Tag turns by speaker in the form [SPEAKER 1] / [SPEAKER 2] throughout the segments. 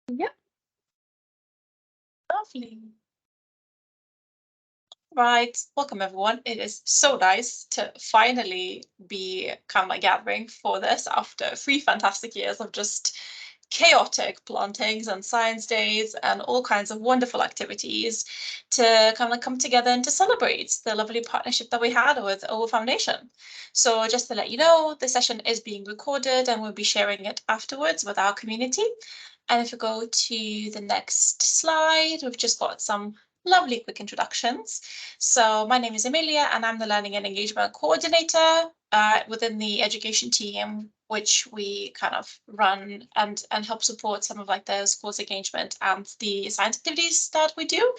[SPEAKER 1] Yeah.
[SPEAKER 2] Lovely. Right, welcome everyone. It is so nice to finally be kind of like gathering for this after 3 fantastic years of just chaotic plantings and science days and all kinds of wonderful activities to kind of like come together and to celebrate the lovely partnership that we had with OVO Foundation. So just to let you know, the session is being recorded and we'll be sharing it afterwards with our community. And if you go to the next slide, we've just got some lovely quick introductions. So my name is Emilia and I'm the Learning and Engagement Coordinator within the education team, which we kind of run and help support some of like the school's engagement and the science activities that we do.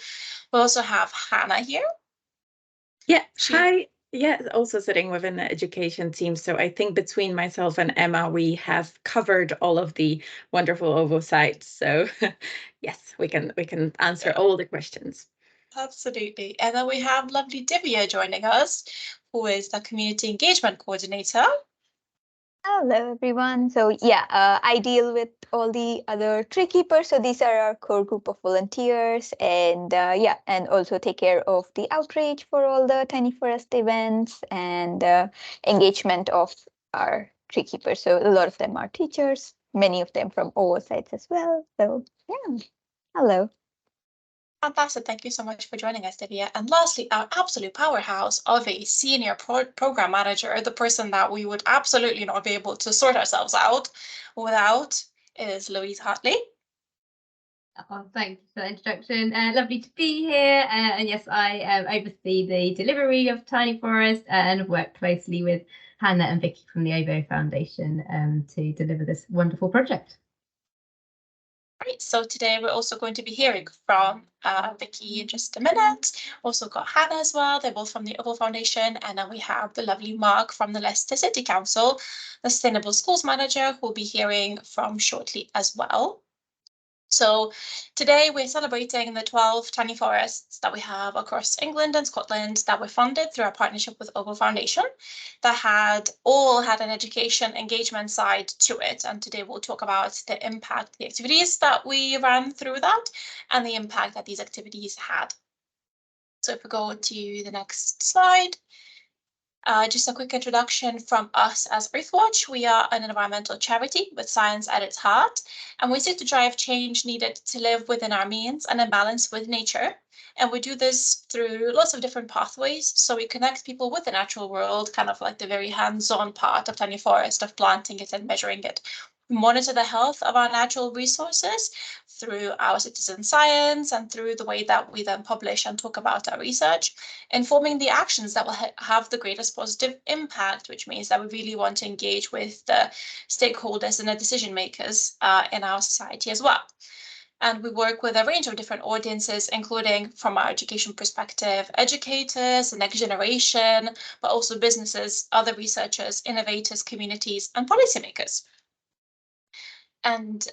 [SPEAKER 2] We also have Hannah here.
[SPEAKER 1] Yeah. Hi. Yeah, also sitting within the education team. So I think between myself and Emma, we have covered all of the wonderful OVO sites. So yes, we can answer all the questions.
[SPEAKER 2] Absolutely. And then we have lovely Divya joining us, who is the Community Engagement Coordinator.
[SPEAKER 3] Hello, everyone. So yeah, I deal with all the other tree keepers. So these are our core group of volunteers, and yeah, and also take care of the outreach for all the Tiny Forest events and engagement of our tree keepers. So a lot of them are teachers, many of them from OVO sites as well. So yeah, hello.
[SPEAKER 2] Fantastic. Thank you so much for joining us, Divya. And lastly, our absolute powerhouse of a senior program manager, the person that we would absolutely not be able to sort ourselves out without, is Louise Hartley.
[SPEAKER 4] Oh, thank you for the introduction. Lovely to be here. And yes, I oversee the delivery of Tiny Forest and work closely with Hannah and Vicky from the OVO Foundation to deliver this wonderful project.
[SPEAKER 2] Right, so today we're also going to be hearing from Vicky in just a minute. Also got Hannah as well. They're both from the OVO Foundation. And then we have the lovely Mark from the Leicester City Council, the Sustainable Schools Manager, who we'll be hearing from shortly as well. So today we're celebrating the 12 tiny forests that we have across England and Scotland that were funded through our partnership with OVO Foundation that had an education engagement side to it. And today we'll talk about the impact, the activities that we ran through that and the impact that these activities had. So if we go to the next slide. Just a quick introduction from us as Earthwatch. We are an environmental charity with science at its heart, and we seek to drive change needed to live within our means and in balance with nature. And we do this through lots of different pathways. So we connect people with the natural world, kind of like the very hands-on part of Tiny Forest, of planting it and measuring it. We monitor the health of our natural resources through our citizen science and through the way that we then publish and talk about our research, informing the actions that will have the greatest positive impact, which means that we really want to engage with the stakeholders and the decision makers in our society as well. And we work with a range of different audiences, including, from our education perspective, educators, the next generation, but also businesses, other researchers, innovators, communities, and policymakers. And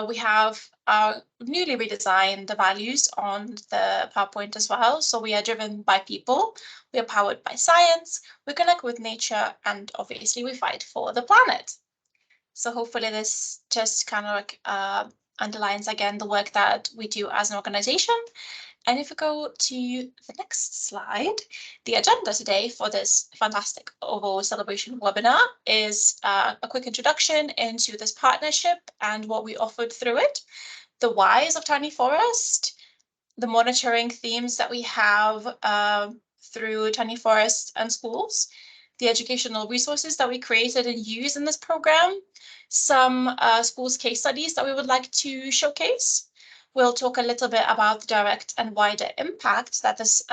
[SPEAKER 2] we have our newly redesigned the values on the PowerPoint as well. So we are driven by people, we are powered by science, we connect with nature, and obviously we fight for the planet. So hopefully this just kind of like underlines again the work that we do as an organization. And if we go to the next slide, the agenda today for this fantastic OVO Celebration webinar is a quick introduction into this partnership and what we offered through it, the whys of Tiny Forest, the monitoring themes that we have through Tiny Forest and schools, the educational resources that we created and use in this program, some schools case studies that we would like to showcase. We'll talk a little bit about the direct and wider impact that this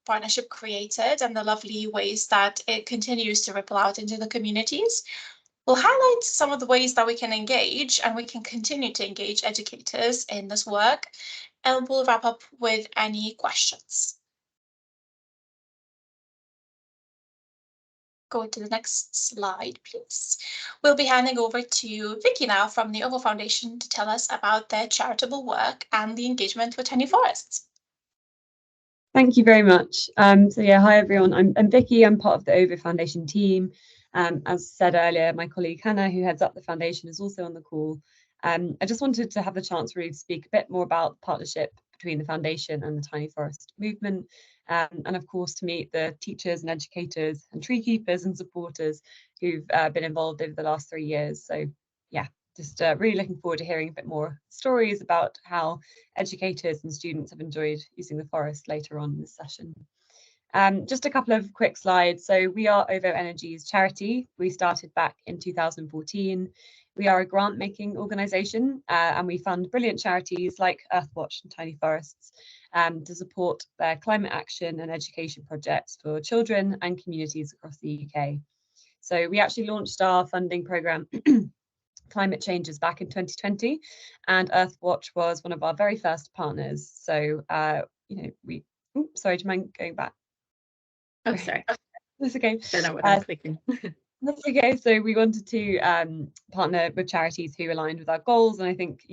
[SPEAKER 2] partnership created and the lovely ways that it continues to ripple out into the communities. We'll highlight some of the ways that we can engage and we can continue to engage educators in this work, and we'll wrap up with any questions. Go to the next slide, please. We'll be handing over to Vicky now from the OVO Foundation to tell us about their charitable work and the engagement with Tiny Forests.
[SPEAKER 5] Thank you very much. So yeah, hi everyone. I'm Vicky. I'm part of the OVO Foundation team. As said earlier, my colleague Hannah, who heads up the foundation, is also on the call. I just wanted to have the chance really to speak a bit more about the partnership between the foundation and the Tiny Forest movement, and of course to meet the teachers and educators and tree keepers and supporters who've been involved over the last 3 years. So yeah, just really looking forward to hearing a bit more stories about how educators and students have enjoyed using the forest later on in this session. Just a couple of quick slides. So we are OVO Energy's charity. We started back in 2014. We are a grant-making organisation, and we fund brilliant charities like Earthwatch and Tiny Forests to support their climate action and education projects for children and communities across the UK. So we actually launched our funding programme Climate Changes back in 2020, and Earthwatch was one of our very first partners. So, sorry, do you mind going back?
[SPEAKER 1] Oh, sorry.
[SPEAKER 5] That's okay.
[SPEAKER 1] Don't know what I'm clicking.
[SPEAKER 5] That's okay. So we wanted to partner with charities who aligned with our goals. And I think,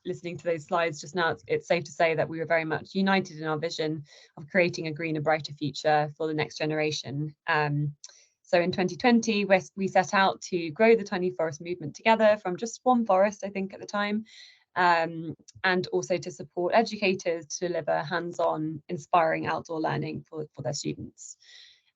[SPEAKER 5] listening to those slides just now, it's safe to say that we were very much united in our vision of creating a greener, brighter future for the next generation. So in 2020, we set out to grow the Tiny Forest movement together from just one forest, I think, at the time, and also to support educators to deliver hands-on, inspiring outdoor learning for their students.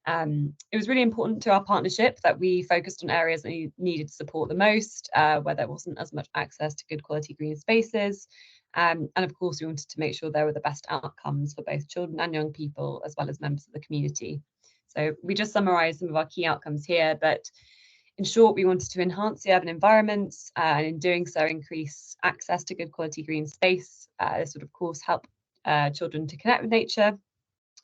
[SPEAKER 5] It was really important to our partnership that we focused on areas that needed support the most, where there wasn't as much access to good quality green spaces. And of course, we wanted to make sure there were the best outcomes for both children and young people, as well as members of the community. So we just summarised some of our key outcomes here, but in short, we wanted to enhance the urban environments, and in doing so, increase access to good quality green space. This would, of course, help children to connect with nature,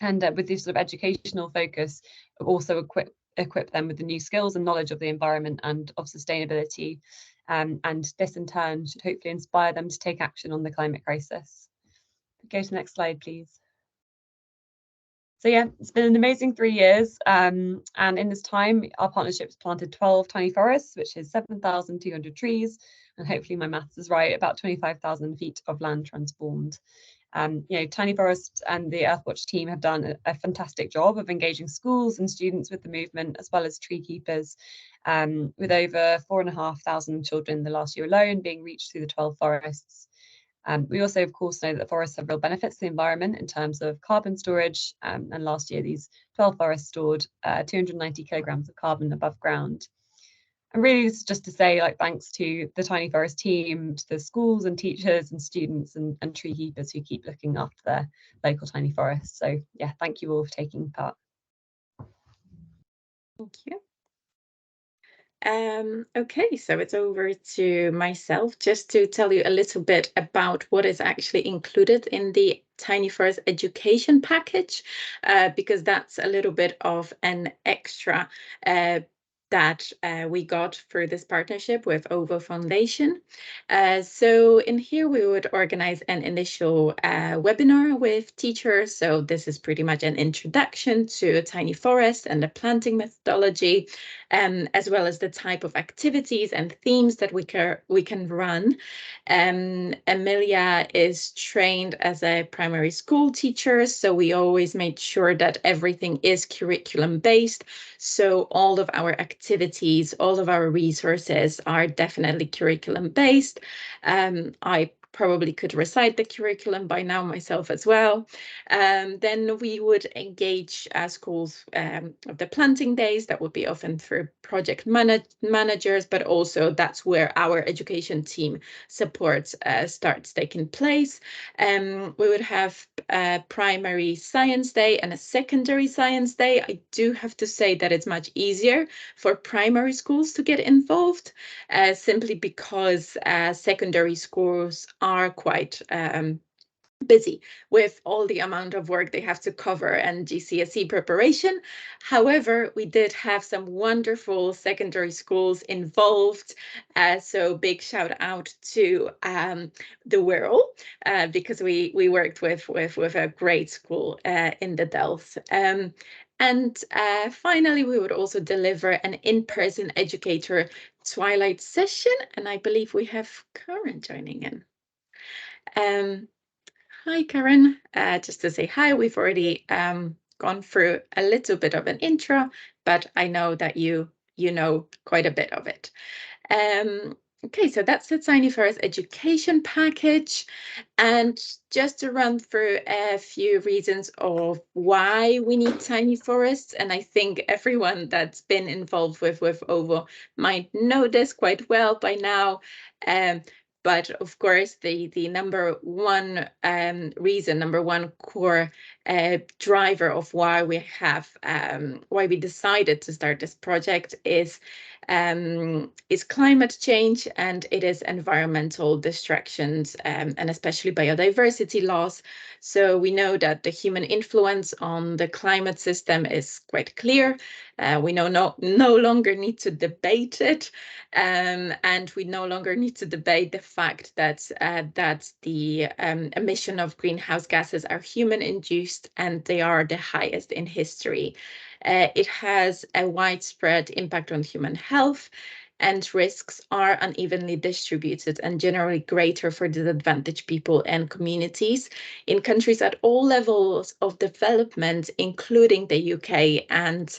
[SPEAKER 5] and with this sort of educational focus, also equip them with the new skills and knowledge of the environment and of sustainability. And this in turn should hopefully inspire them to take action on the climate crisis. Go to the next slide, please. So yeah, it's been an amazing 3 years. And in this time, our partnership has planted 12 tiny forests, which is 7,200 trees. And hopefully my maths is right, about 25,000 feet of land transformed. Tiny Forest and the Earthwatch team have done a fantastic job of engaging schools and students with the movement, as well as tree keepers, with over 4,500 children in the last year alone being reached through the 12 forests. We also, of course, know that forests have real benefits to the environment in terms of carbon storage. And last year, these 12 forests stored 290 kilograms of carbon above ground. And really, this is just to say, thanks to the Tiny Forest team, to the schools and teachers and students and tree keepers who keep looking after their local tiny forests. So yeah, thank you all for taking part.
[SPEAKER 1] Thank you. Okay, so it's over to myself just to tell you a little bit about what is actually included in the Tiny Forest education package, because that's a little bit of an extra that we got through this partnership with OVO Foundation. So in here we would organize an initial webinar with teachers. So this is pretty much an introduction to a tiny forest and the planting methodology, as well as the type of activities and themes that we can run. Emilia is trained as a primary school teacher, so we always made sure that everything is curriculum based. So all of our activities, all of our resources are definitely curriculum based. I probably could recite the curriculum by now myself as well. Then we would engage schools of the planting days. That would be often through project managers, but also that's where our education team support starts taking place. We would have a primary science day and a secondary science day. I do have to say that it's much easier for primary schools to get involved, simply because secondary schools are quite busy with all the amount of work they have to cover and GCSE preparation. However, we did have some wonderful secondary schools involved. So big shout out to the Wirral, because we worked with a great school in the Dells. And finally, we would also deliver an in-person educator twilight session. And I believe we have Karen joining in. Hi, Karen. Just to say hi, we've already gone through a little bit of an intro, but I know that you know quite a bit of it. Okay, so that's the Tiny Forest education package. And just to run through a few reasons of why we need tiny forests, and I think everyone that's been involved with OVO might know this quite well by now. But of course, the number one reason, number one core driver of why we have why we decided to start this project is climate change, and it is environmental distractions, and especially biodiversity loss. So we know that the human influence on the climate system is quite clear. We no longer need to debate it, and we no longer need to debate the fact that the emission of greenhouse gases are human-induced, and they are the highest in history. It has a widespread impact on human health, and risks are unevenly distributed and generally greater for disadvantaged people and communities in countries at all levels of development, including the UK. And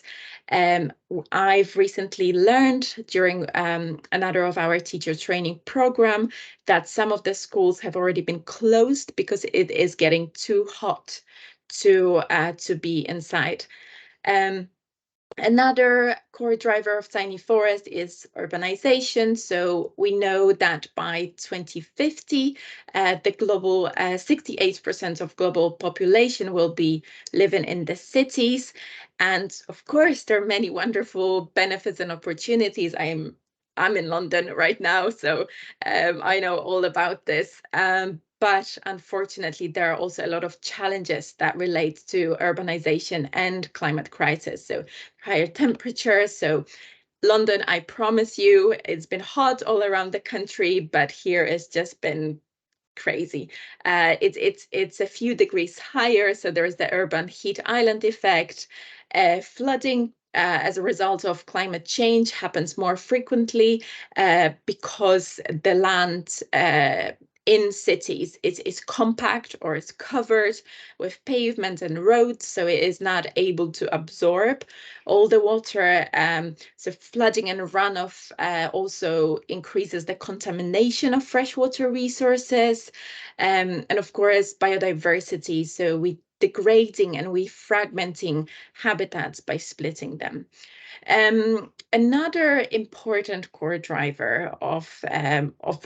[SPEAKER 1] I've recently learned during another of our teacher training program that some of the schools have already been closed because it is getting too hot to be inside. Another core driver of tiny forest is urbanization. So we know that by 2050, the global 68% of global population will be living in the cities. And of course, there are many wonderful benefits and opportunities. I'm in London right now, so I know all about this. But unfortunately, there are also a lot of challenges that relate to urbanization and climate crisis. So higher temperatures. So London, I promise you, it's been hot all around the country, but here it's just been crazy. It's a few degrees higher, so there's the urban heat island effect. Flooding as a result of climate change happens more frequently because the land in cities is compact, or it's covered with pavement and roads, so it is not able to absorb all the water. So flooding and runoff also increases the contamination of freshwater resources, and of course biodiversity. So we degrading and we fragmenting habitats by splitting them. Another important core driver of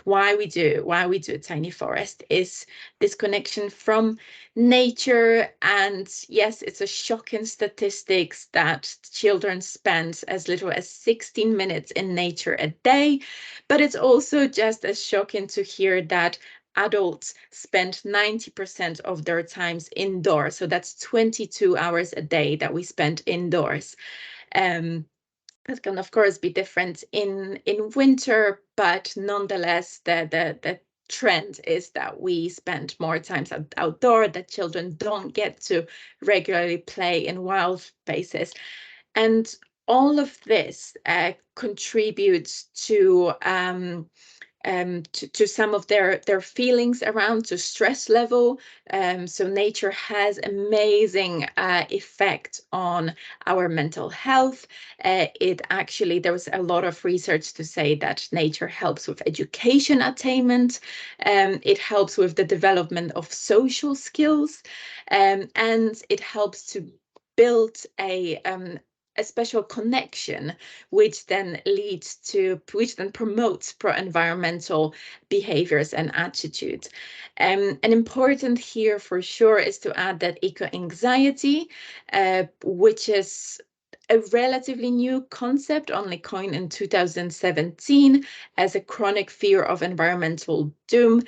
[SPEAKER 1] why we do a tiny forest is this connection from nature. And yes, it's a shocking statistics that children spend as little as 16 minutes in nature a day, but it's also just as shocking to hear that adults spend 90% of their times indoors. So that's 22 hours a day that we spend indoors. That can of course be different in winter, but nonetheless, the trend is that we spend more times outdoor, that children don't get to regularly play in wild spaces. And all of this contributes to some of their feelings around to stress level. So nature has amazing effect on our mental health. There was a lot of research to say that nature helps with education attainment. It helps with the development of social skills, and it helps to build a special connection, which then promotes pro-environmental behaviors and attitudes. And important here for sure is to add that eco-anxiety, which is a relatively new concept, only coined in 2017 as a chronic fear of environmental doom,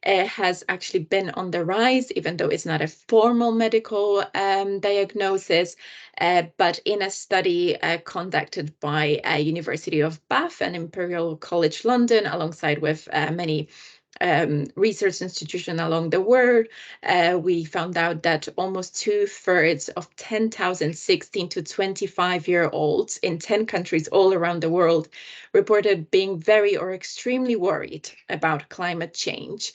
[SPEAKER 1] has actually been on the rise, even though it's not a formal medical diagnosis. But in a study conducted by University of Bath and Imperial College London, alongside with many research institutions along the world, we found out that almost 2/3 of 10,000 16 to 25-year-olds in 10 countries all around the world reported being very or extremely worried about climate change.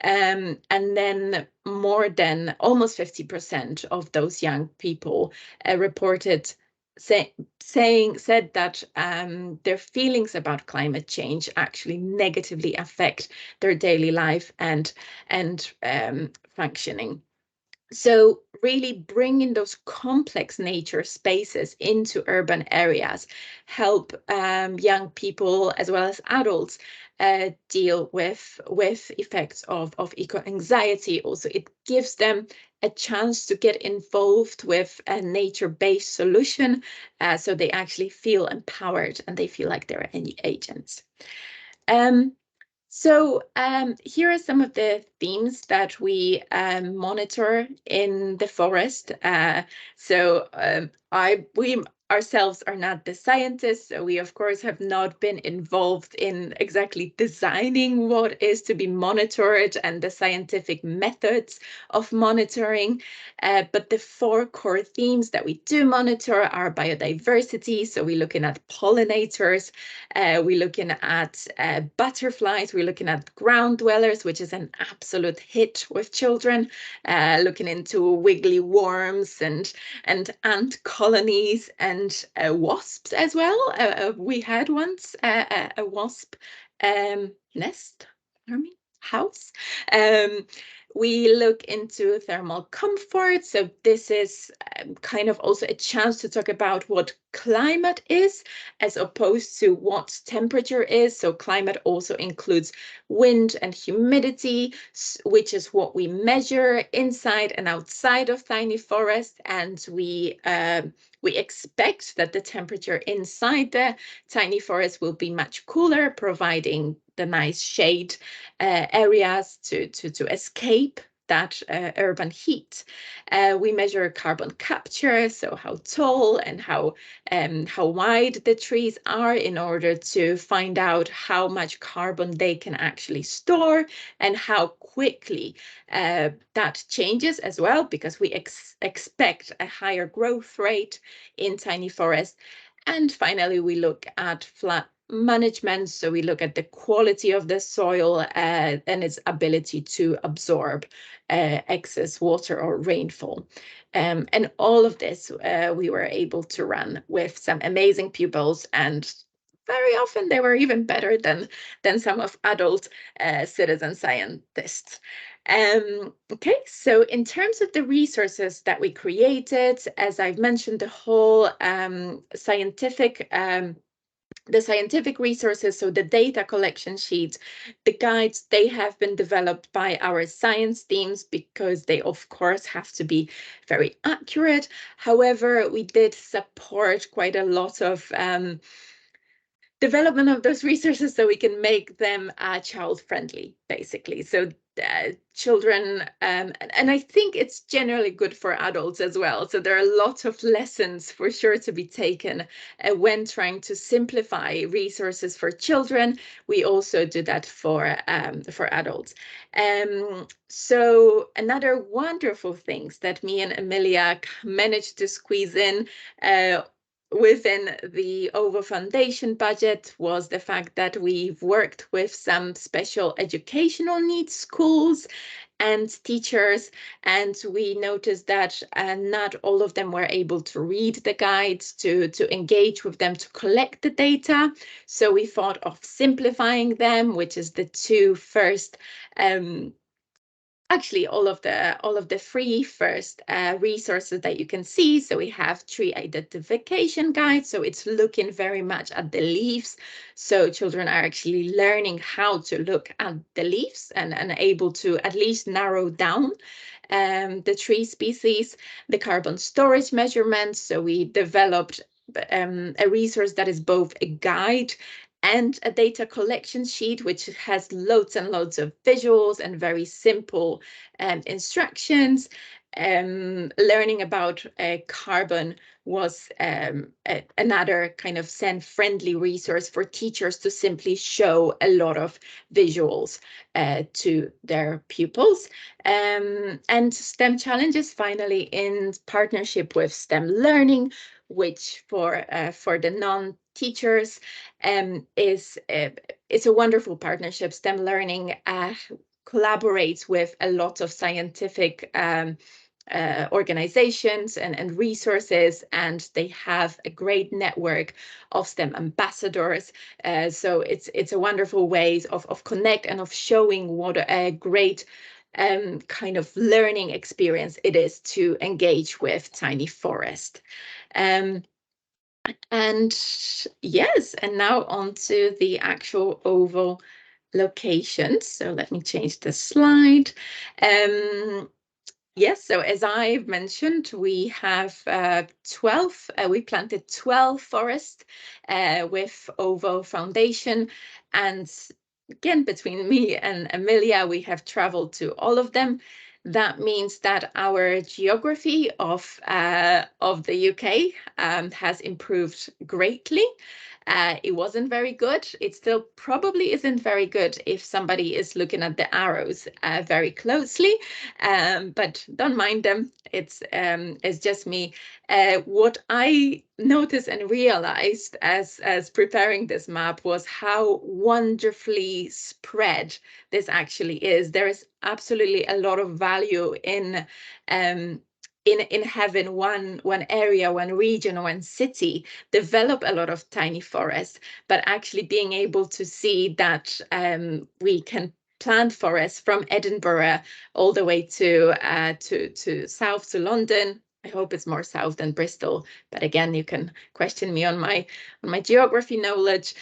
[SPEAKER 1] And then more than almost 50% of those young people reported said that their feelings about climate change actually negatively affect their daily life and functioning. So really bringing those complex nature spaces into urban areas help young people as well as adults deal with effects of eco-anxiety. Also, it gives them a chance to get involved with a nature-based solution, so they actually feel empowered and they feel like they're any agents. So here are some of the themes that we monitor in the forest. We ourselves are not the scientists, so we of course have not been involved in exactly designing what is to be monitored and the scientific methods of monitoring. But the 4 core themes that we do monitor are biodiversity. So we're looking at pollinators, we're looking at butterflies, we're looking at ground dwellers, which is an absolute hit with children, looking into wiggly worms and ant colonies and wasps as well. We had once a wasp nest, house. We look into thermal comfort. So this is kind of also a chance to talk about what climate is as opposed to what temperature is. So climate also includes wind and humidity, which is what we measure inside and outside of tiny forest. And we expect that the temperature inside the tiny forest will be much cooler, providing the nice shade areas to escape that urban heat. We measure carbon capture, so how tall and how wide the trees are in order to find out how much carbon they can actually store and how quickly that changes as well, because we expect a higher growth rate in tiny forests. And finally, we look at flat management. So we look at the quality of the soil and its ability to absorb excess water or rainfall. And all of this we were able to run with some amazing pupils, and very often they were even better than some of adult citizen scientists. Okay, so in terms of the resources that we created, as I've mentioned, the whole the scientific resources, so the data collection sheets, the guides, they have been developed by our science teams because they, of course, have to be very accurate. However, we did support quite a lot of development of those resources so we can make them child-friendly, basically. So children, and I think it's generally good for adults as well. So there are a lot of lessons for sure to be taken when trying to simplify resources for children. We also do that for adults. So another wonderful things that me and Emilia managed to squeeze in within the OVO Foundation budget was the fact that we've worked with some special educational needs schools and teachers, and we noticed that not all of them were able to read the guides, to engage with them, to collect the data. So we thought of simplifying them, which is the 2 first actually all of the free first resources that you can see. So we have tree identification guide. So it's looking very much at the leaves. So children are actually learning how to look at the leaves and able to at least narrow down the tree species, the carbon storage measurements. So we developed a resource that is both a guide and a data collection sheet, which has loads and loads of visuals and very simple instructions. Learning about carbon was another kind of SEN-friendly resource for teachers to simply show a lot of visuals to their pupils. And STEM challenges, finally, in partnership with STEM Learning, which for the non-teachers it's a wonderful partnership. STEM Learning collaborates with a lot of scientific organizations and resources, and they have a great network of STEM ambassadors. So it's a wonderful way of connect and of showing what a great kind of learning experience it is to engage with Tiny Forest. And yes, and now on to the actual OVO locations. So let me change the slide. Yes, so as I've mentioned, we have 12, we planted 12 forests with OVO Foundation. And again, between me and Amelia, we have traveled to all of them. That means that our geography of the UK has improved greatly. It wasn't very good. It still probably isn't very good if somebody is looking at the arrows very closely, but don't mind them. It's just me. What I noticed and realized as preparing this map was how wonderfully spread this actually is. There is absolutely a lot of value in having one area, one region, one city develop a lot of tiny forests, but actually being able to see that we can plant forests from Edinburgh all the way to south to London. I hope it's more south than Bristol, but again, you can question me on my geography knowledge.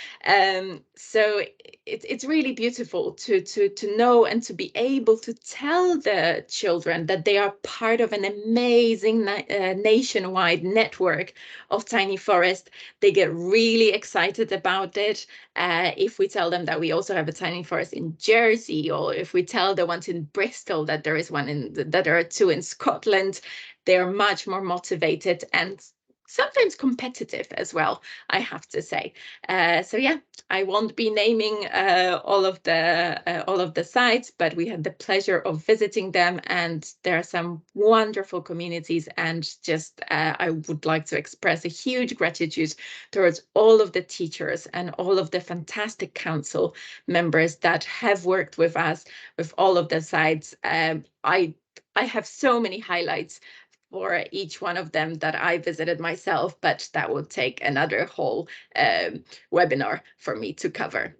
[SPEAKER 1] So it's really beautiful to know and to be able to tell the children that they are part of an amazing nationwide network of tiny forest. They get really excited about it. If we tell them that we also have a tiny forest in Jersey, or if we tell the ones in Bristol that there is one that there are two in Scotland, they're much more motivated and sometimes competitive as well, I have to say. So yeah, I won't be naming all of the sites, but we had the pleasure of visiting them, and there are some wonderful communities. And just I would like to express a huge gratitude towards all of the teachers and all of the fantastic council members that have worked with us with all of the sites. I have so many highlights for each one of them that I visited myself, but that would take another whole webinar for me to cover.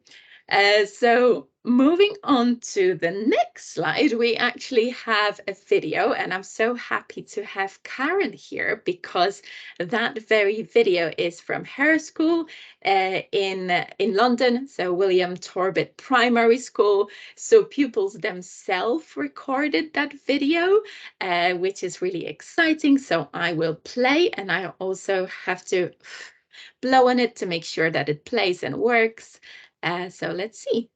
[SPEAKER 1] So moving on to the next slide, we actually have a video, and I'm so happy to have Karen here because that very video is from her school in London, so William Torbet Primary School. So pupils themselves recorded that video, which is really exciting. So I will play, and I also have to blow on it to make sure that it plays and works. So let's see.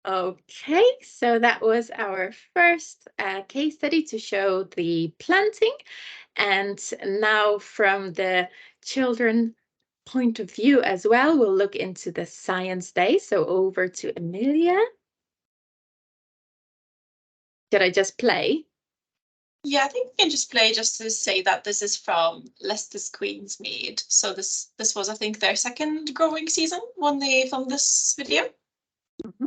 [SPEAKER 1] Okay, so that was our first case study to show the planting. And now from the children point of view as well, we'll look into the science day. So over to Amelia. Did I just play?
[SPEAKER 2] Yeah, I think we can just play just to say that this is from Leicester's Queensmead. So this was, I think, their second growing season when they filmed this video.
[SPEAKER 1] Mm-hmm.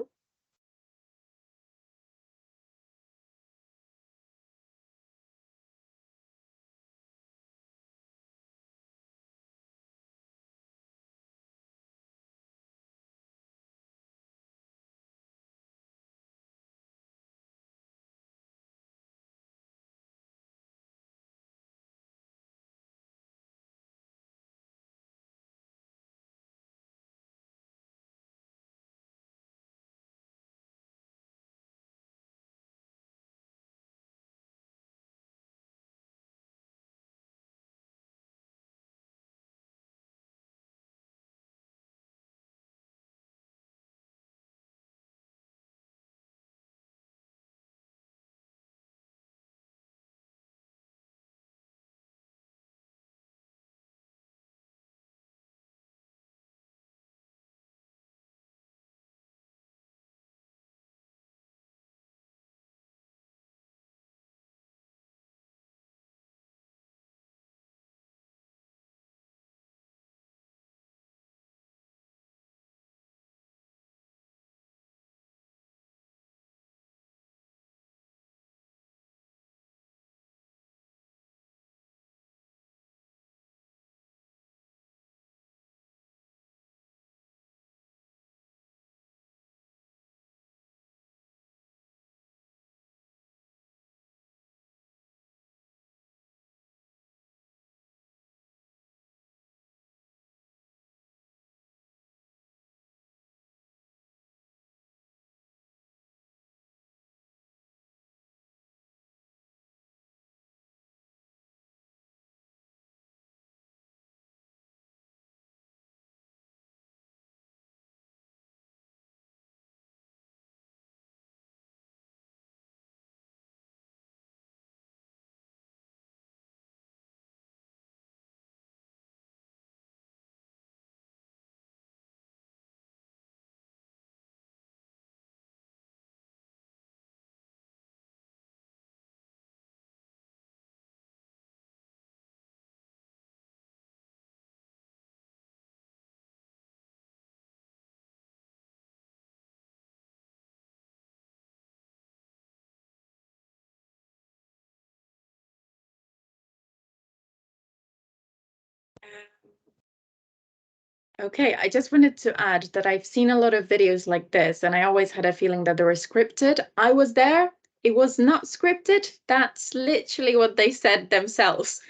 [SPEAKER 1] Okay, I just wanted to add that I've seen a lot of videos like this, and I always had a feeling that they were scripted. I was there. It was not scripted. That's literally what they said themselves.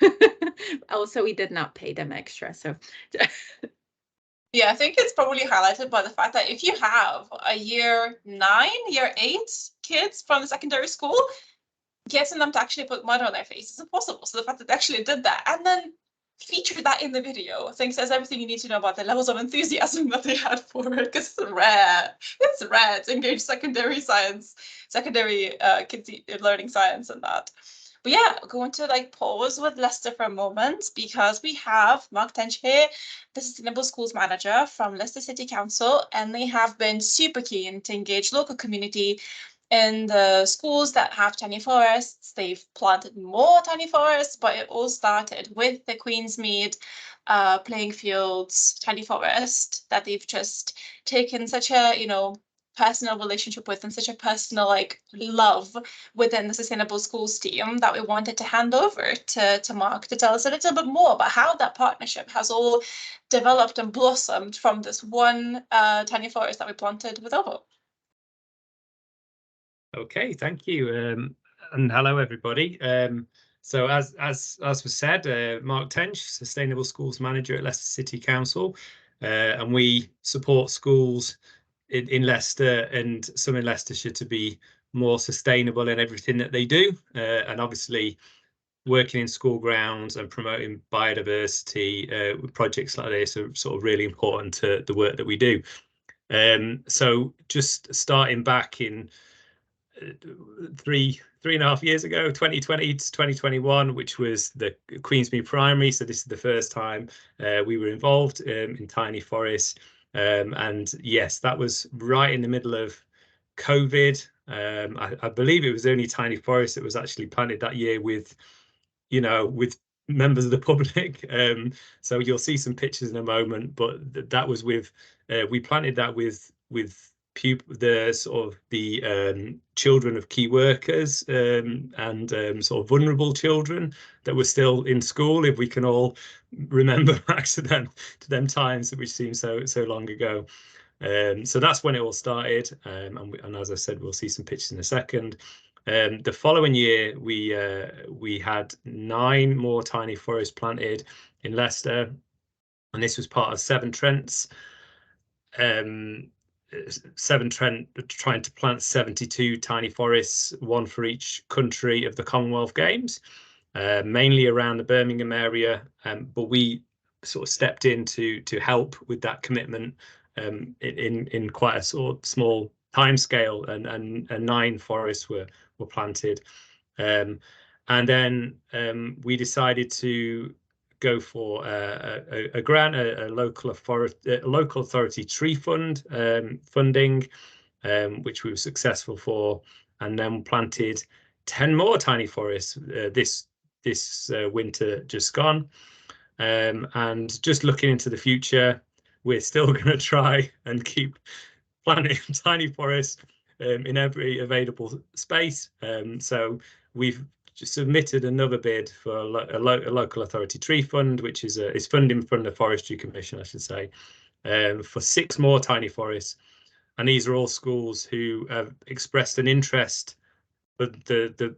[SPEAKER 1] Also, we did not pay them extra, so.
[SPEAKER 2] Yeah, I think it's probably highlighted by the fact that if you have a year 9, year 8 kids from the secondary school, getting them to actually put mud on their face is impossible. So the fact that they actually did that and then featured that in the video, I think says everything you need to know about the levels of enthusiasm that they had for it, because it's rare. It's rare to engage secondary kids learning science and that. But yeah, going to like pause with Leicester for a moment because we have Mark Tench here, the Sustainable Schools Manager from Leicester City Council, and they have been super keen to engage local community in the schools that have tiny forests. They've planted more tiny forests, but it all started with the Queensmead playing fields tiny forest that they've just taken such a, personal relationship with and such a personal love within the Sustainable Schools team that we wanted to hand over to Mark to tell us a little bit more about how that partnership has all developed and blossomed from this one tiny forest that we planted with OVO.
[SPEAKER 6] Okay, thank you, and hello everybody. So as was said, Mark Tench, Sustainable Schools Manager at Leicester City Council, and we support schools in Leicester and some in Leicestershire to be more sustainable in everything that they do, and obviously working in school grounds and promoting biodiversity with projects like this are sort of really important to the work that we do. So just starting back in 3.5 years ago, 2020 to 2021, which was the Queensmead Primary. So this is the first time we were involved in Tiny Forest. And yes, that was right in the middle of COVID. I believe it was only Tiny Forest that was actually planted that year with, you know, with members of the public. So you'll see some pictures in a moment, but that was with we planted that with the sort of the children of key workers and sort of vulnerable children that were still in school, if we can all remember back to them times, which seem so long ago. So that's when it all started, and as I said, we'll see some pictures in a second. The following year, we had 9 more tiny forests planted in Leicester, and this was part of Severn Trent's. Severn Trent trying to plant 72 tiny forests, one for each country of the Commonwealth Games, mainly around the Birmingham area. But we sort of stepped in to help with that commitment in quite a sort of small timescale, and 9 forests were planted. And then we decided to go for a grant, a local authority tree fund funding, which we were successful for, and then planted 10 more tiny forests this winter just gone. And just looking into the future, we're still going to try and keep planting tiny forests in every available space. So we've submitted another bid for a local authority tree fund, which is funding from the Forestry Commission, I should say, for 6 more tiny forests. And these are all schools who have expressed an interest for the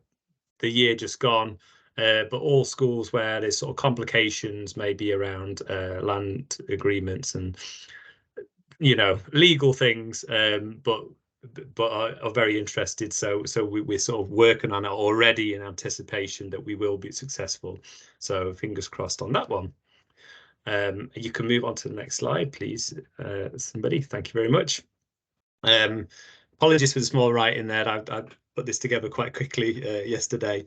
[SPEAKER 6] year just gone, but all schools where there's sort of complications maybe around land agreements and, you know, legal things, but are very interested. So we're sort of working on it already in anticipation that we will be successful. So fingers crossed on that one. You can move on to the next slide, please, somebody. Thank you very much. Apologies for the small writing there. I put this together quite quickly yesterday.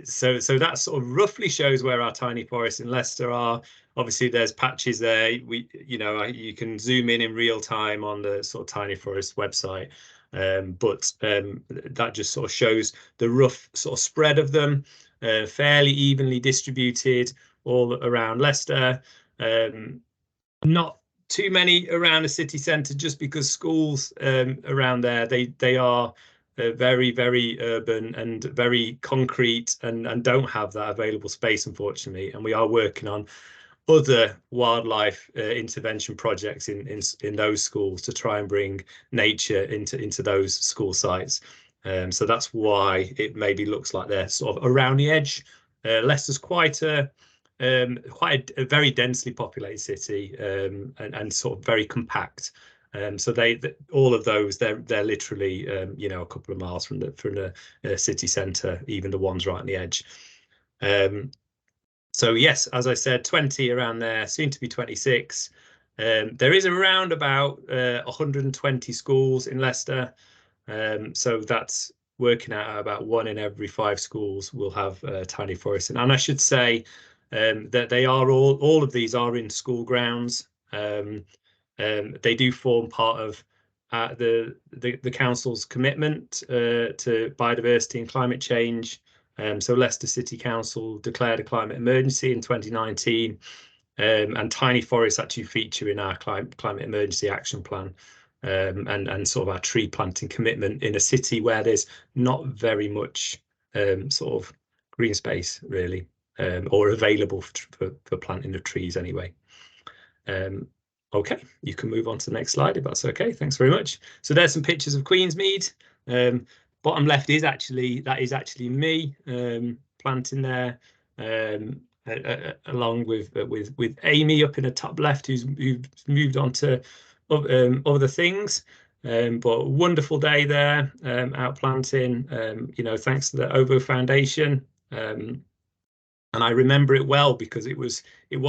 [SPEAKER 6] So that sort of roughly shows where our tiny forests in Leicester are. Obviously, there's patches there. You can zoom in real time on the sort of Tiny Forest website, but that just sort of shows the rough sort of spread of them, fairly evenly distributed all around Leicester. Not too many around the city centre, just because schools around there, they are very, very urban and very concrete, and don't have that available space, unfortunately. And we are working on other wildlife intervention projects in those schools to try and bring nature into those school sites. So that's why it maybe looks like they're sort of around the edge. Leicester's quite a very densely populated city, and sort of very compact. So all of those, they're literally you know, a couple of miles from the city centre, even the ones right on the edge. So yes, as I said, 20 around there, soon to be 26. There is around about 120 schools in Leicester. So that's working out about 1 in every 5 schools will have tiny forests. And I should say that they are all of these are in school grounds. They do form part of the council's commitment to biodiversity and climate change. So Leicester City Council declared a climate emergency in 2019, and tiny forests actually feature in our climate emergency action plan, and sort of our tree planting commitment in a city where there's not very much sort of green space really, or available for planting of trees anyway. Okay, you can move on to the next slide if that's okay. Thanks very much. So there's some pictures of Queensmead. Bottom left is actually me planting there, along with Amy up in the top left, who's moved on to other things. But wonderful day there, out planting. You know, thanks to the OVO Foundation. And I remember it well because it was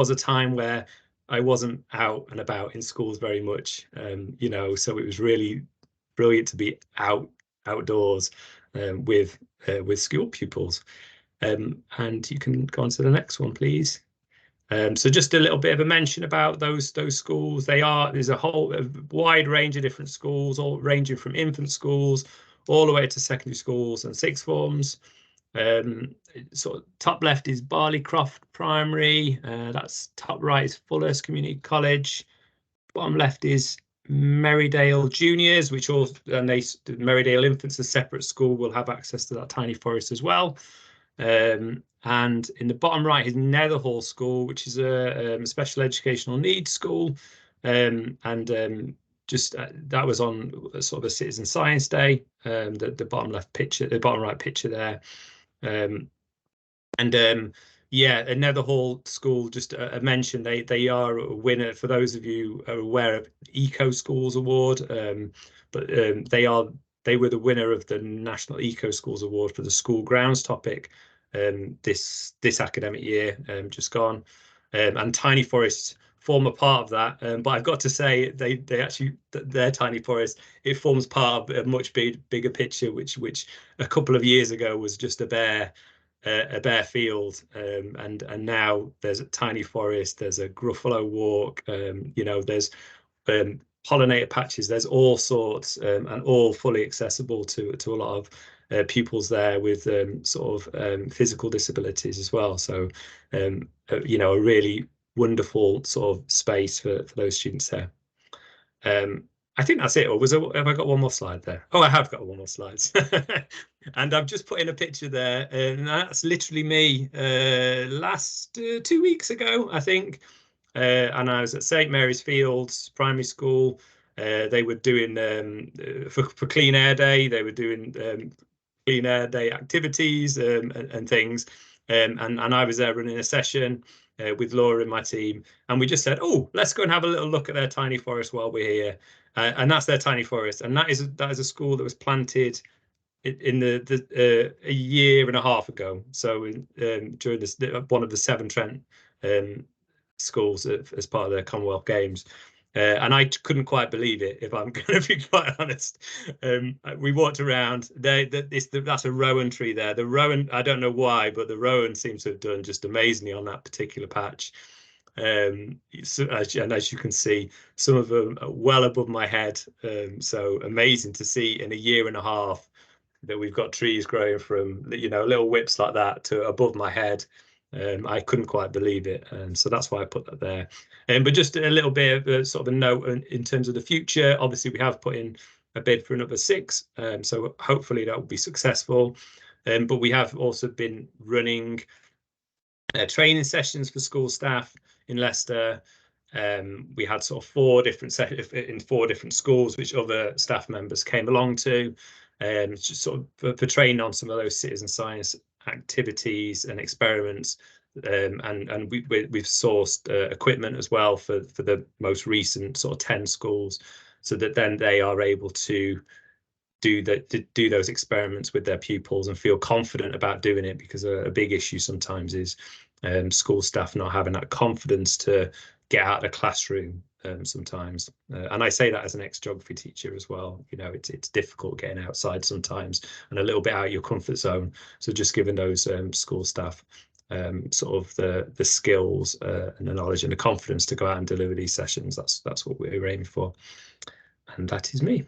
[SPEAKER 6] a time where I wasn't out and about in schools very much, you know, so it was really brilliant to be outdoors with school pupils. And you can go on to the next one, please. So just a little bit of a mention about those schools. There's a wide range of different schools, all ranging from infant schools all the way to secondary schools and sixth forms. Sort of top left is Barleycroft Primary. That's top right is Fulhurst Community College. Bottom left is Merrydale Juniors, Merrydale Infants, a separate school, will have access to that tiny forest as well. And in the bottom right is Netherhall School, which is a special educational needs school. That was on sort of a citizen science day. The bottom right picture there. Yeah, a Netherhall School, just a mention, they are a winner, for those of you who are aware of Eco Schools Award, but they were the winner of the National Eco Schools Award for the school grounds topic this academic year just gone, and Tiny Forests form a part of that. But I've got to say, they actually, their Tiny Forest, it forms part of a much bigger picture, which a couple of years ago was just a bare field, and now there's a tiny forest, there's a Gruffalo walk, you know, there's pollinator patches, there's all sorts, and all fully accessible to a lot of pupils there with sort of physical disabilities as well. So you know, a really wonderful sort of space for those students there. I think that's it. Or have I got one more slide there? Oh, I have got one more slide. And I've just put in a picture there, and that's literally me last 2 weeks ago, I think. And I was at St Mary's Fields Primary School. They were doing for Clean Air Day. They were doing Clean Air Day activities and things. And I was there running a session with Laura and my team, and we just said, oh, let's go and have a little look at their tiny forest while we're here. And that's their tiny forest, and that is a school that was planted in a year and a half ago. So during this, one of the Severn Trent schools as part of the Commonwealth Games. And I couldn't quite believe it, if I'm going to be quite honest. We walked around. That's a rowan tree there. The rowan, I don't know why, but the rowan seems to have done just amazingly on that particular patch. And as you can see, some of them are well above my head. So amazing to see in a year and a half that we've got trees growing from, you know, little whips like that to above my head. I couldn't quite believe it, and so that's why I put that there. But just a little bit of sort of a note in terms of the future. Obviously, we have put in a bid for another 6, so hopefully that will be successful. But we have also been running training sessions for school staff in Leicester. We had sort of 4 different in 4 different schools, which other staff members came along to, just sort of for training on some of those citizen science activities and experiments. And we've sourced equipment as well for the most recent sort of 10 schools, so that then they are able to do those experiments with their pupils and feel confident about doing it, because a big issue sometimes is school staff not having that confidence to get out of the classroom sometimes. And I say that as an ex-geography teacher as well. You know, it's difficult getting outside sometimes and a little bit out of your comfort zone. So just giving those school staff sort of the skills and the knowledge and the confidence to go out and deliver these sessions, that's what we're aiming for. And that is me.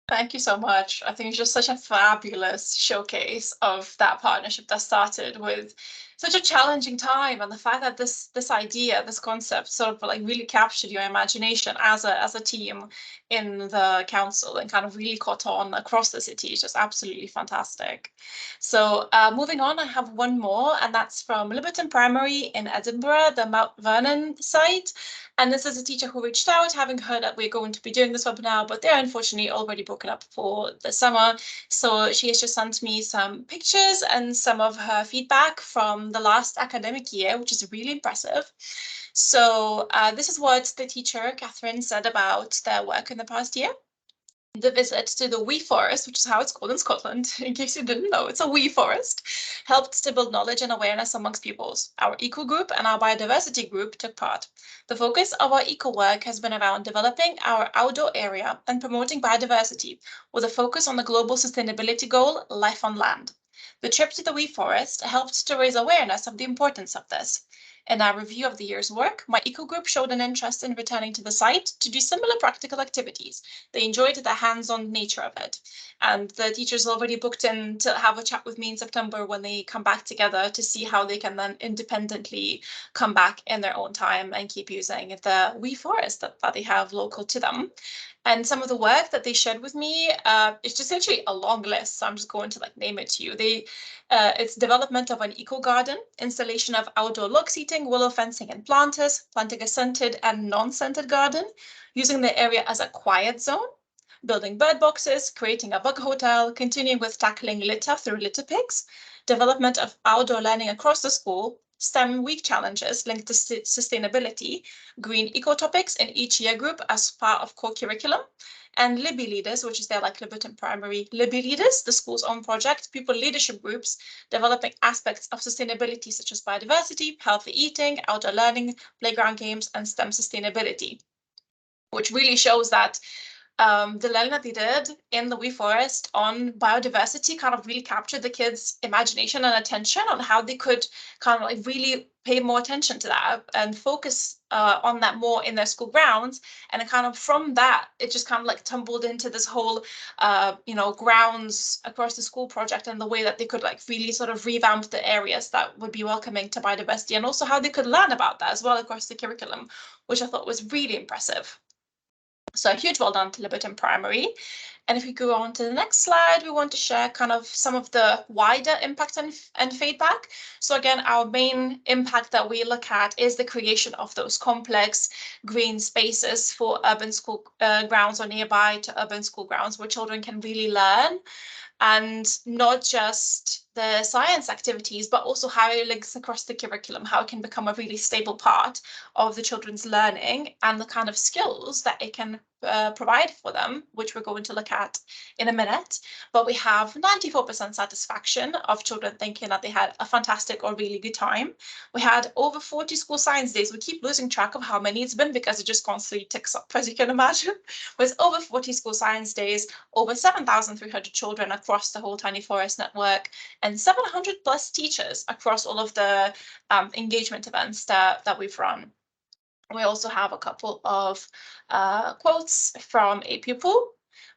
[SPEAKER 2] Thank you so much. I think it's just such a fabulous showcase of that partnership that started with such a challenging time, and the fact that this idea, this concept, sort of like really captured your imagination as a team in the council and kind of really caught on across the city is just absolutely fantastic. So moving on, I have one more, and that's from Liberton Primary in Edinburgh, the Mount Vernon site. And this is a teacher who reached out, having heard that we're going to be doing this webinar, but they're unfortunately already broken up for the summer. So she has just sent me some pictures and some of her feedback from the last academic year, which is really impressive. So this is what the teacher, Catherine, said about their work in the past year. The visit to the wee forest, which is how it's called in Scotland, in case you didn't know, it's a wee forest, helped to build knowledge and awareness amongst pupils. Our eco group and our biodiversity group took part. The focus of our eco work has been around developing our outdoor area and promoting biodiversity, with a focus on the global sustainability goal, life on land. The trip to the wee forest helped to raise awareness of the importance of this. In our review of the year's work, my eco group showed an interest in returning to the site to do similar practical activities. They enjoyed the hands-on nature of it. And the teachers already booked in to have a chat with me in September when they come back together to see how they can then independently come back in their own time and keep using the wee forest that they have local to them. And some of the work that they shared with me, it's just actually a long list, so I'm just going to like name it to you. It's development of an eco garden, installation of outdoor log seating, willow fencing and planters, planting a scented and non-scented garden, using the area as a quiet zone, building bird boxes, creating a bug hotel, continuing with tackling litter through litter pigs, development of outdoor learning across the school, STEM week challenges linked to sustainability, green eco topics in each year group as part of core curriculum, and Libby Leaders, which is their like Liberton Primary Libby Leaders, the school's own project, pupil leadership groups, developing aspects of sustainability such as biodiversity, healthy eating, outdoor learning, playground games, and STEM sustainability, which really shows that the learning that they did in the wee forest on biodiversity kind of really captured the kids' imagination and attention on how they could kind of like really pay more attention to that and focus on that more in their school grounds. And it kind of from that, it just kind of like tumbled into this whole, grounds across the school project and the way that they could like really sort of revamp the areas that would be welcoming to biodiversity and also how they could learn about that as well across the curriculum, which I thought was really impressive. So a huge well done to Liberton Primary. And if we go on to the next slide, we want to share kind of some of the wider impact and feedback. So again, our main impact that we look at is the creation of those complex green spaces for urban school grounds or nearby to urban school grounds where children can really learn. And not just the science activities, but also how it links across the curriculum, how it can become a really stable part of the children's learning and the kind of skills that it can provide for them, which we're going to look at in a minute. But we have 94% satisfaction of children thinking that they had a fantastic or really good time. We had over 40 school science days. We keep losing track of how many it's been because it just constantly ticks up, as you can imagine. With over 40 school science days, over 7,300 children across the whole Tiny Forest network, and 700 plus teachers across all of the engagement events that we've run. We also have a couple of quotes from a pupil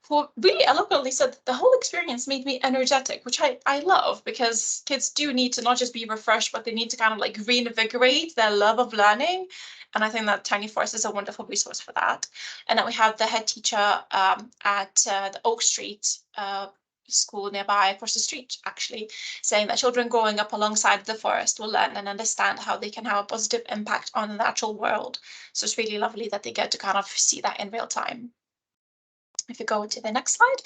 [SPEAKER 2] who really eloquently said the whole experience made me energetic, which I love because kids do need to not just be refreshed, but they need to kind of like reinvigorate their love of learning. And I think that Tiny Forest is a wonderful resource for that. And then we have the head teacher at the Oak Street school nearby across the street, actually, saying that children growing up alongside the forest will learn and understand how they can have a positive impact on the natural world. So it's really lovely that they get to kind of see that in real time. If you go to the next slide,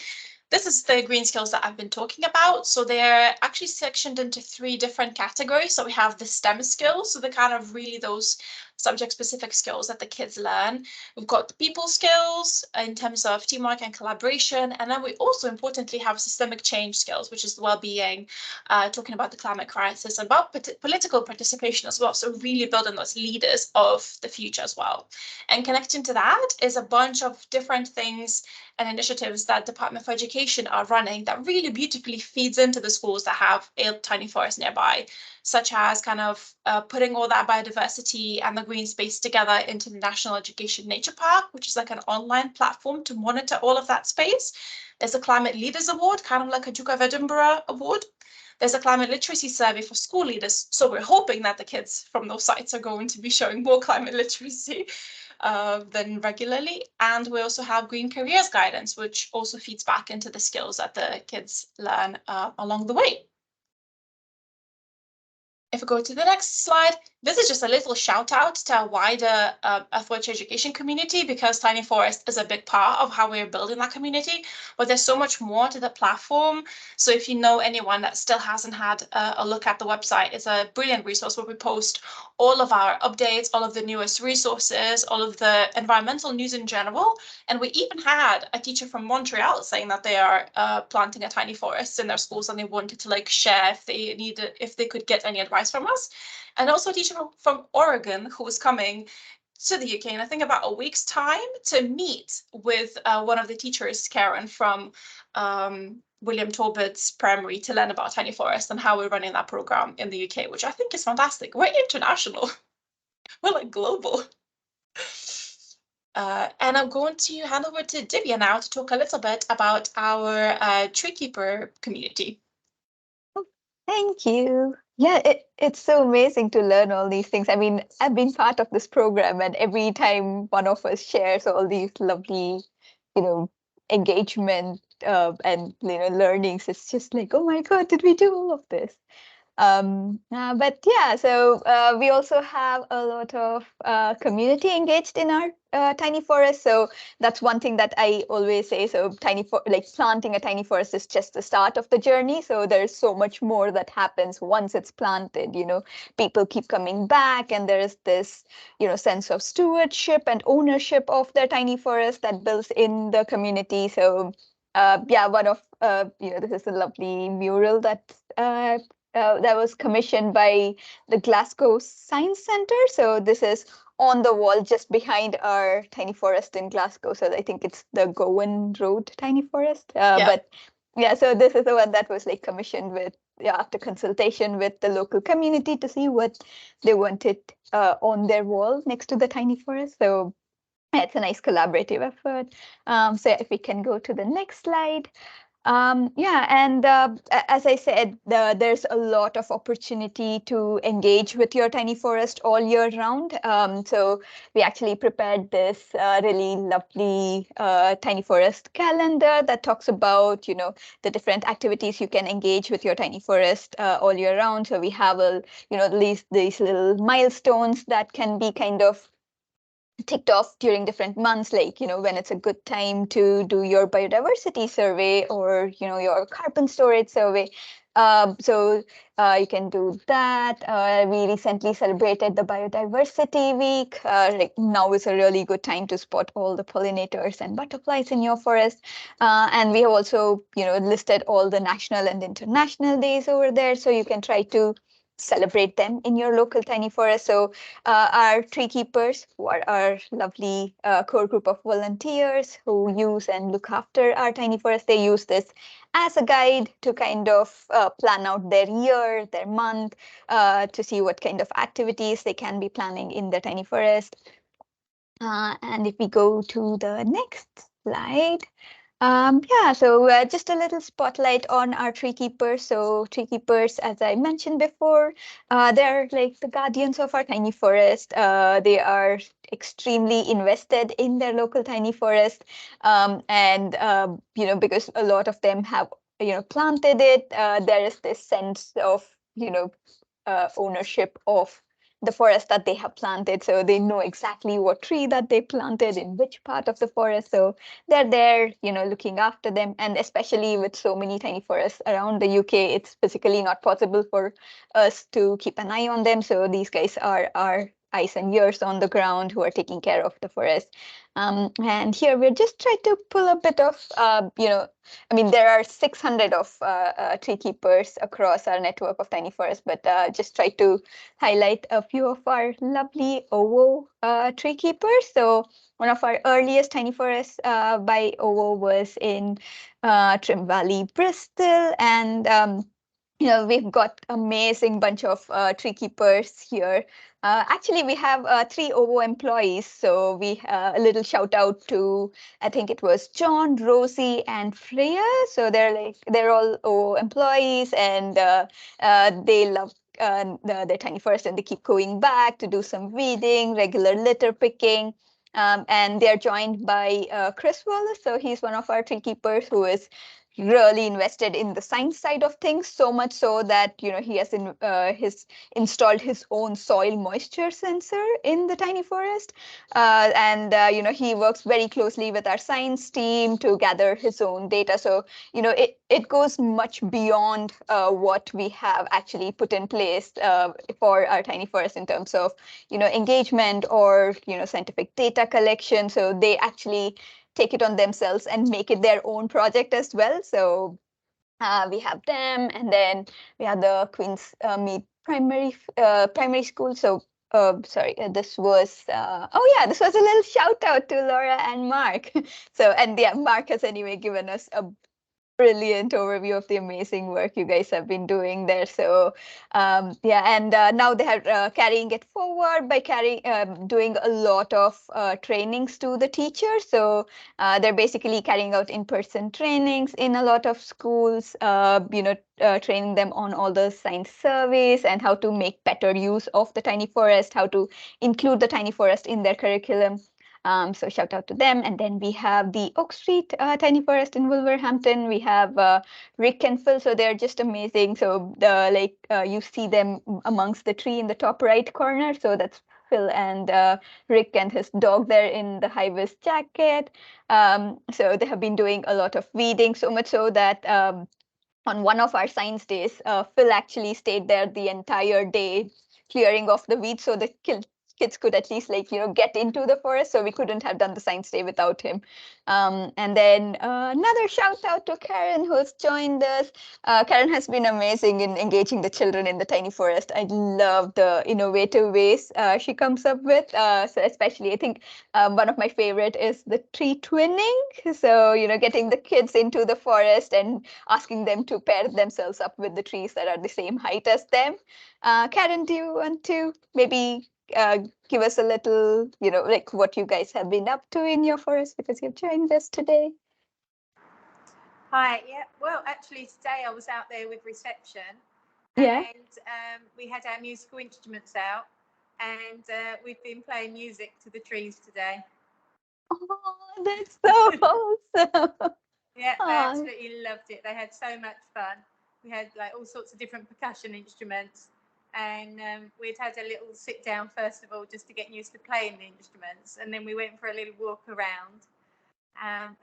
[SPEAKER 2] this is the green skills that I've been talking about. So they're actually sectioned into 3 different categories. So we have the STEM skills, so they're kind of really those subject-specific skills that the kids learn. We've got the people skills in terms of teamwork and collaboration. And then we also importantly have systemic change skills, which is the well-being, talking about the climate crisis and about political participation as well. So really building those leaders of the future as well. And connecting to that is a bunch of different things and initiatives that Department for Education are running that really beautifully feeds into the schools that have a tiny forest nearby, such as kind of putting all that biodiversity and the green space together into the National Education Nature Park, which is like an online platform to monitor all of that space. There's a Climate Leaders Award, kind of like a Duke of Edinburgh Award. There's a climate literacy survey for school leaders. So we're hoping that the kids from those sites are going to be showing more climate literacy than regularly. And we also have green careers guidance, which also feeds back into the skills that the kids learn along the way. If we go to the next slide, this is just a little shout out to our wider Earthwatch education community, because Tiny Forest is a big part of how we're building that community, but there's so much more to the platform. So if you know anyone that still hasn't had a look at the website, it's a brilliant resource where we post all of our updates, all of the newest resources, all of the environmental news in general. And we even had a teacher from Montreal saying that they are planting a tiny forest in their schools, and they wanted to like share if they could get any advice from us. And also a teacher from Oregon who was coming to the UK in I think about a week's time to meet with one of the teachers, Karen, from William Talbot's primary, to learn about Tiny Forest and how we're running that program in the UK, which I think is fantastic. We're international. We're like global. And I'm going to hand over to Divya now to talk a little bit about our Treekeeper community.
[SPEAKER 3] Thank you. Yeah, it's so amazing to learn all these things. I mean, I've been part of this program, and every time one of us shares all these lovely, engagement and learnings, it's just like, oh my God, did we do all of this? But yeah, so we also have a lot of community engaged in our tiny forest. So that's one thing that I always say. So planting a tiny forest is just the start of the journey. So there's so much more that happens once it's planted. People keep coming back, and there's this sense of stewardship and ownership of their tiny forest that builds in the community. So one of this is a lovely mural that was commissioned by the Glasgow Science Centre. So this is on the wall just behind our tiny forest in Glasgow. So I think it's the Gowan Road tiny forest. But yeah, so this is the one that was like commissioned after consultation with the local community to see what they wanted on their wall next to the tiny forest. So it's a nice collaborative effort. So if we can go to the next slide. And as I said, there's a lot of opportunity to engage with your tiny forest all year round. So we actually prepared this really lovely tiny forest calendar that talks about, the different activities you can engage with your tiny forest all year round. So we have these little milestones that can be kind of ticked off during different months, like when it's a good time to do your biodiversity survey or your carbon storage survey. So you can do that. We recently celebrated the biodiversity week. Like now is a really good time to spot all the pollinators and butterflies in your forest. And we have also listed all the national and international days over there, so you can try to celebrate them in your local tiny forest. So our tree keepers, who are our lovely core group of volunteers who use and look after our tiny forest, they use this as a guide to kind of plan out their year, their month, to see what kind of activities they can be planning in the tiny forest. And if we go to the next slide. So just a little spotlight on our tree keepers. So tree keepers, as I mentioned before, they're like the guardians of our tiny forest. They are extremely invested in their local tiny forest. Because a lot of them have, planted it, there is this sense of, ownership of the forest that they have planted. So they know exactly what tree that they planted in which part of the forest. So they're there, looking after them. And especially with so many tiny forests around the UK, it's physically not possible for us to keep an eye on them. So these guys are our eyes and ears on the ground who are taking care of the forest. And here we're just trying to pull a bit of, there are 600 of tree keepers across our network of tiny forests, but just try to highlight a few of our lovely OVO tree keepers. So one of our earliest tiny forests by OVO was in Trim Valley, Bristol. And we've got amazing bunch of tree keepers here. Actually, we have 3 OVO employees. So we a little shout out to, I think it was John, Rosie, and Freya. So they're all OVO employees, and they love their tiny forest, and they keep going back to do some weeding, regular litter picking. And they're joined by Chris Wallace. So he's one of our tree keepers who is really invested in the science side of things, so much so that he has installed his own soil moisture sensor in the tiny forest, and he works very closely with our science team to gather his own data. So it goes much beyond what we have actually put in place for our tiny forest in terms of engagement or scientific data collection. So they actually take it on themselves and make it their own project as well. So we have them, and then we have the Queen's Mead primary school. So sorry, this was this was a little shout out to Laura and Mark. So, and yeah, Mark has anyway given us a brilliant overview of the amazing work you guys have been doing there. So and now they are carrying it forward by doing a lot of trainings to the teachers. So they're basically carrying out in-person trainings in a lot of schools, training them on all the science surveys and how to make better use of the tiny forest, how to include the tiny forest in their curriculum. So shout out to them. And then we have the Oak Street Tiny Forest in Wolverhampton. We have Rick and Phil. So they're just amazing. So you see them amongst the tree in the top right corner. So that's Phil and Rick and his dog there in the high-vis jacket. So they have been doing a lot of weeding, so much so that on one of our science days, Phil actually stayed there the entire day clearing off the weeds so the kids could at least get into the forest. So we couldn't have done the science day without him. And then another shout out to Karen, who's joined us. Karen has been amazing in engaging the children in the tiny forest. I love the innovative ways she comes up with. So especially, I think one of my favorite is the tree twinning. So getting the kids into the forest and asking them to pair themselves up with the trees that are the same height as them. Karen, do you want to maybe give us a little, what you guys have been up to in your forest, because you've joined us today?
[SPEAKER 7] Hi, yeah. Well, actually, today I was out there with reception.
[SPEAKER 3] Yeah.
[SPEAKER 7] And we had our musical instruments out, and we've been playing music to the trees today.
[SPEAKER 3] Oh, that's so awesome.
[SPEAKER 7] Yeah, they absolutely loved it. They had so much fun. We had all sorts of different percussion instruments, and we'd had a little sit down first of all just to get used to playing the instruments, and then we went for a little walk around.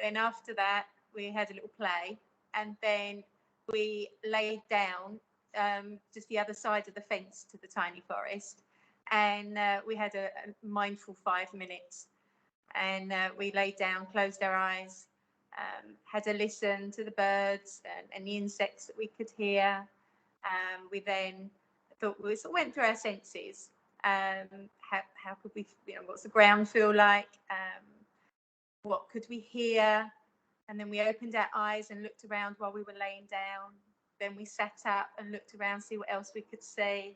[SPEAKER 7] Then after that, we had a little play, and then we laid down just the other side of the fence to the tiny forest, and we had a mindful 5 minutes, and we laid down, closed our eyes, had a listen to the birds and the insects that we could hear. We then thought, we sort of went through our senses. How could we, what's the ground feel like? What could we hear? And then we opened our eyes and looked around while we were laying down. Then we sat up and looked around, see what else we could see.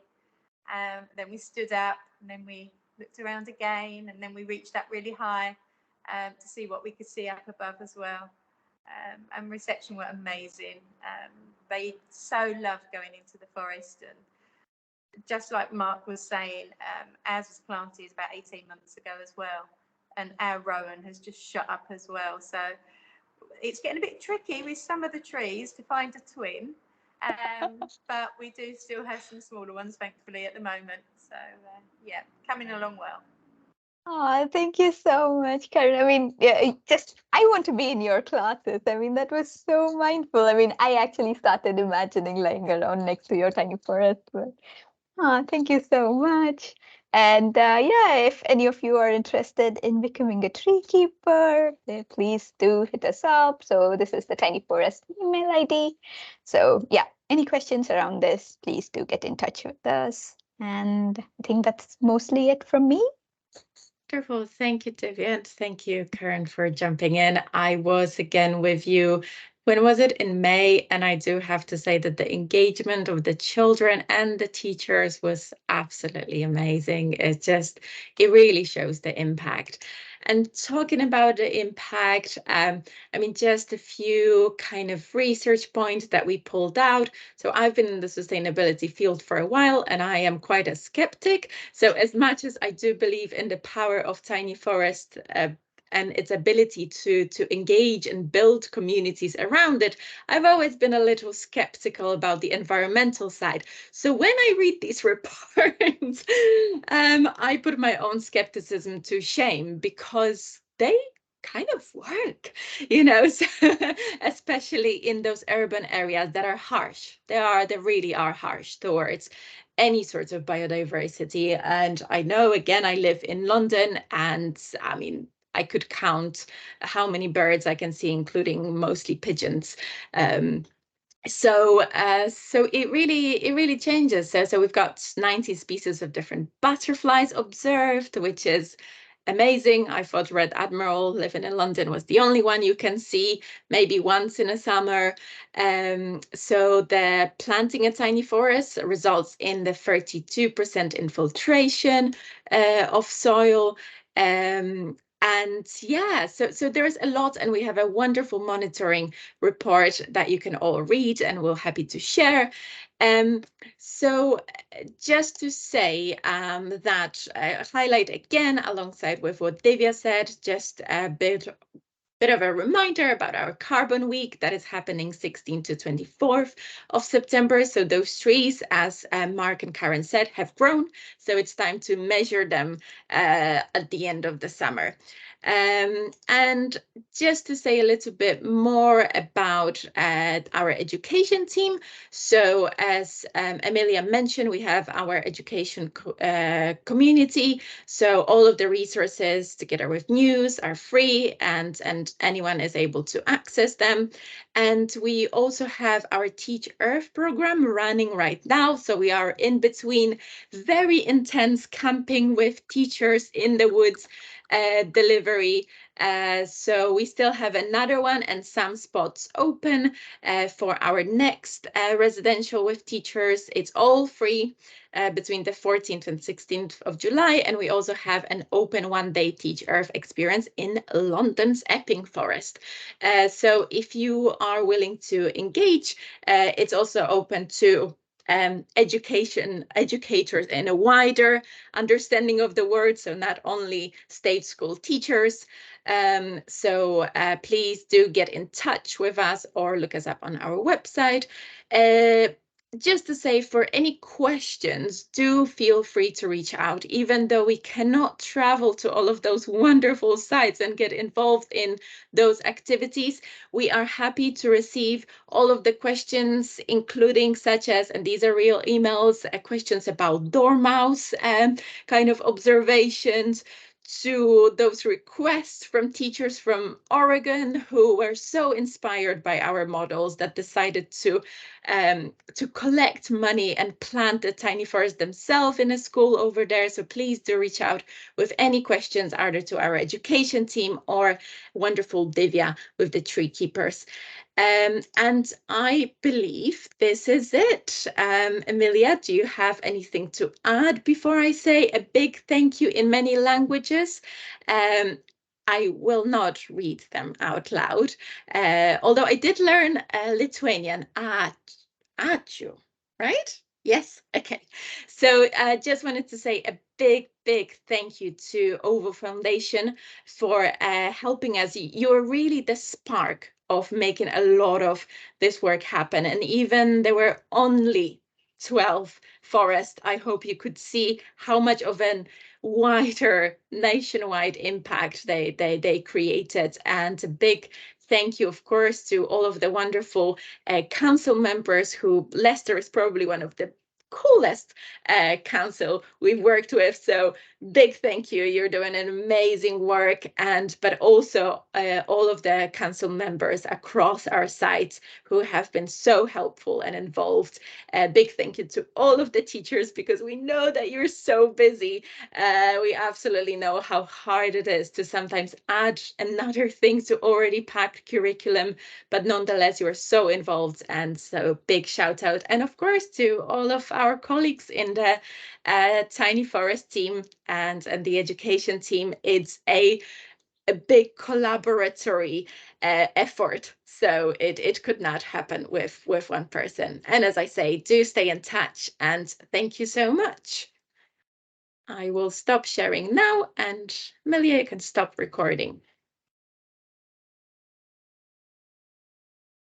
[SPEAKER 7] Then we stood up, and then we looked around again, and then we reached up really high to see what we could see up above as well. And reception were amazing. They so loved going into the forest, and just like Mark was saying, ours was planted about 18 months ago as well, and our rowan has just shot up as well. So it's getting a bit tricky with some of the trees to find a twin, but we do still have some smaller ones, thankfully, at the moment. So yeah, coming along well.
[SPEAKER 3] Oh, thank you so much, Karen. I mean, yeah, I want to be in your classes. I mean, that was so mindful. I mean, I actually started imagining lying around next to your tiny forest. But thank you so much. And if any of you are interested in becoming a tree keeper, please do hit us up. So this is the Tiny Forest email ID. So yeah, any questions around this, please do get in touch with us. And I think that's mostly it from me.
[SPEAKER 1] Wonderful. Thank you, Divya. And thank you, Karen, for jumping in. I was again with you. When was it? In May. And I do have to say that the engagement of the children and the teachers was absolutely amazing. It really shows the impact. And talking about the impact, I mean, just a few kind of research points that we pulled out. So I've been in the sustainability field for a while, and I am quite a skeptic. So as much as I do believe in the power of tiny forest, and its ability to engage and build communities around it, I've always been a little skeptical about the environmental side. So when I read these reports, I put my own skepticism to shame, because they kind of work, you know, so especially in those urban areas that are harsh. They really are harsh towards any sort of biodiversity. And I know, again, I live in London, and I mean, I could count how many birds I can see, including mostly pigeons. So it really changes. So we've got 90 species of different butterflies observed, which is amazing. I thought Red Admiral, living in London, was the only one you can see maybe once in a summer. So the planting a tiny forest results in the 32% infiltration of soil. And yeah, so there's a lot, and we have a wonderful monitoring report that you can all read, and we're happy to share. So just to say that highlight again, alongside with what Divya said, just a bit of a reminder about our Carbon Week that is happening 16th to 24th of September. So those trees, as Mark and Karen said, have grown. So it's time to measure them at the end of the summer. And just to say a little bit more about our education team. So as Emilia mentioned, we have our education community. So all of the resources together with news are free, and anyone is able to access them. And we also have our Teach Earth program running right now. So we are in between very intense camping with teachers in the woods delivery. So we still have another one and some spots open for our next residential with teachers. It's all free between the 14th and 16th of July. And we also have an open one-day Teach Earth experience in London's Epping Forest. So if you are willing to engage, it's also open to educators in a wider understanding of the word, so not only state school teachers. So please do get in touch with us or look us up on our website. Just to say, for any questions, do feel free to reach out. Even though we cannot travel to all of those wonderful sites and get involved in those activities, we are happy to receive all of the questions, including such as, and these are real emails, questions about dormouse kind of observations, to those requests from teachers from Oregon who were so inspired by our models that decided to collect money and plant a tiny forest themselves in a school over there. So please do reach out with any questions, either to our education team or wonderful Divya with the Tree Keepers. And I believe this is it. Emilia, do you have anything to add before I say a big thank you in many languages? I will not read them out loud, although I did learn Lithuanian. Ačiū, right? Yes, okay. So I just wanted to say a big thank you to OVO Foundation for helping us. You're really the spark of making a lot of this work happen. And even there were only 12 forests, I hope you could see how much of an wider nationwide impact they created. And a big thank you, of course, to all of the wonderful council members who, Leicester is probably one of the coolest council we've worked with. So big thank you. You're doing an amazing work. But also all of the council members across our sites who have been so helpful and involved. Big thank you to all of the teachers, because we know that you're so busy. We absolutely know how hard it is to sometimes add another thing to already packed curriculum, but nonetheless, you are so involved. And so big shout out. And of course, to all of our colleagues in the Tiny Forest team and the education team. It's a big collaboratory effort. So it could not happen with one person. And as I say, do stay in touch, and thank you so much. I will stop sharing now, and Melia, you can stop recording.